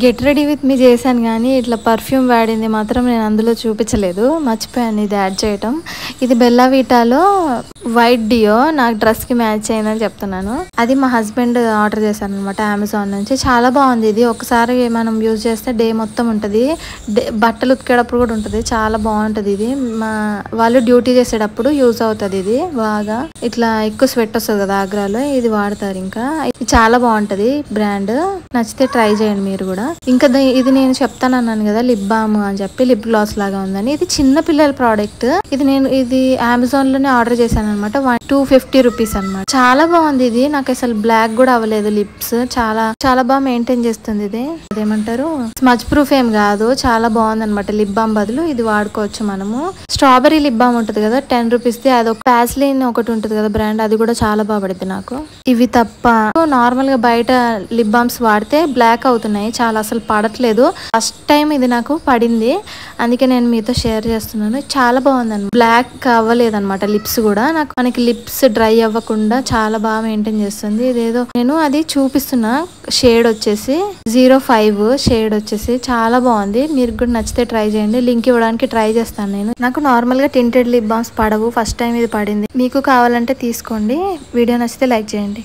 Get ready with me చేశాను కానీ ఇట్లా పర్ఫ్యూమ్ వాడింది మాత్రం నేను అందులో చూపించలేదు, మర్చిపోయాను ఇది యాడ్ చేయటం. ఇది బెల్లా వీటాలో వైట్ డియో నాకు డ్రెస్కి మ్యాచ్ అయిందని చెప్తున్నాను. అది మా హస్బెండ్ ఆర్డర్ చేశాను అనమాట అమెజాన్ నుంచి. చాలా బాగుంది ఇది. ఒకసారి మనం యూజ్ చేస్తే డే మొత్తం ఉంటుంది, బట్టలు ఉతికేటప్పుడు కూడా ఉంటుంది. చాలా బాగుంటుంది ఇది. మా వాళ్ళు డ్యూటీ చేసేటప్పుడు యూజ్ అవుతుంది ఇది బాగా. ఇట్లా ఎక్కువ స్వెట్ వస్తుంది కదా ఆగ్రాలో, ఇది వాడతారు. ఇంకా ఇది చాలా బాగుంటుంది బ్రాండ్, నచ్చితే ట్రై చేయండి మీరు కూడా. ఇంకా ఇది నేను చెప్తాను అన్నాను కదా లిప్ బామ్ అని చెప్పి, లిప్ గ్లాస్ లాగా ఉందని. ఇది చిన్న పిల్లల ప్రోడక్ట్. ఇది అమెజాన్ లోనే ఆర్డర్ చేశాను అనమాట. 250 రూపీస్ అనమాట. చాలా బాగుంది ఇది. నాకు అసలు బ్లాక్ కూడా అవ్వలేదు లిప్స్. చాలా చాలా బాగా మెయింటైన్ చేస్తుంది ఇది. అదేమంటారు స్మచ్ ప్రూఫ్ ఏం కాదు, చాలా బాగుంది అనమాట. లిప్ బామ్ బదులు ఇది వాడుకోవచ్చు మనము. స్ట్రాబెరీ లిప్ బామ్ ఉంటుంది కదా 10 రూపీస్ ది, అది ఒక ప్యాస్లిన్ ఒకటి ఉంటుంది కదా బ్రాండ్, అది కూడా చాలా బాగా పడుతుంది నాకు. ఇవి తప్ప నార్మల్ గా బయట లిప్ బామ్స్ వాడితే బ్లాక్ అవుతున్నాయి, చాలా అసలు పడట్లేదు. ఫస్ట్ టైం ఇది నాకు పడింది, అందుకే నేను మీతో షేర్ చేస్తున్నాను. చాలా బాగుంది, బ్లాక్ అవ్వలేదు అనమాట లిప్స్ కూడా. మనకి లిప్స్ డ్రై అవ్వకుండా చాలా బాగా మెయింటైన్ చేస్తుంది. ఇదేదో నేను అది చూపిస్తున్నా, షేడ్ వచ్చేసి 05 షేడ్ వచ్చేసి చాలా బాగుంది. మీరు కూడా నచ్చితే ట్రై చేయండి, లింక్ ఇవ్వడానికి ట్రై చేస్తాను నేను. నాకు నార్మల్ గా టింటెడ్ లిప్ బామ్స్ పడవు, ఫస్ట్ టైం ఇది పడింది. మీకు కావాలంటే తీసుకోండి. వీడియో నచ్చితే లైక్ చేయండి.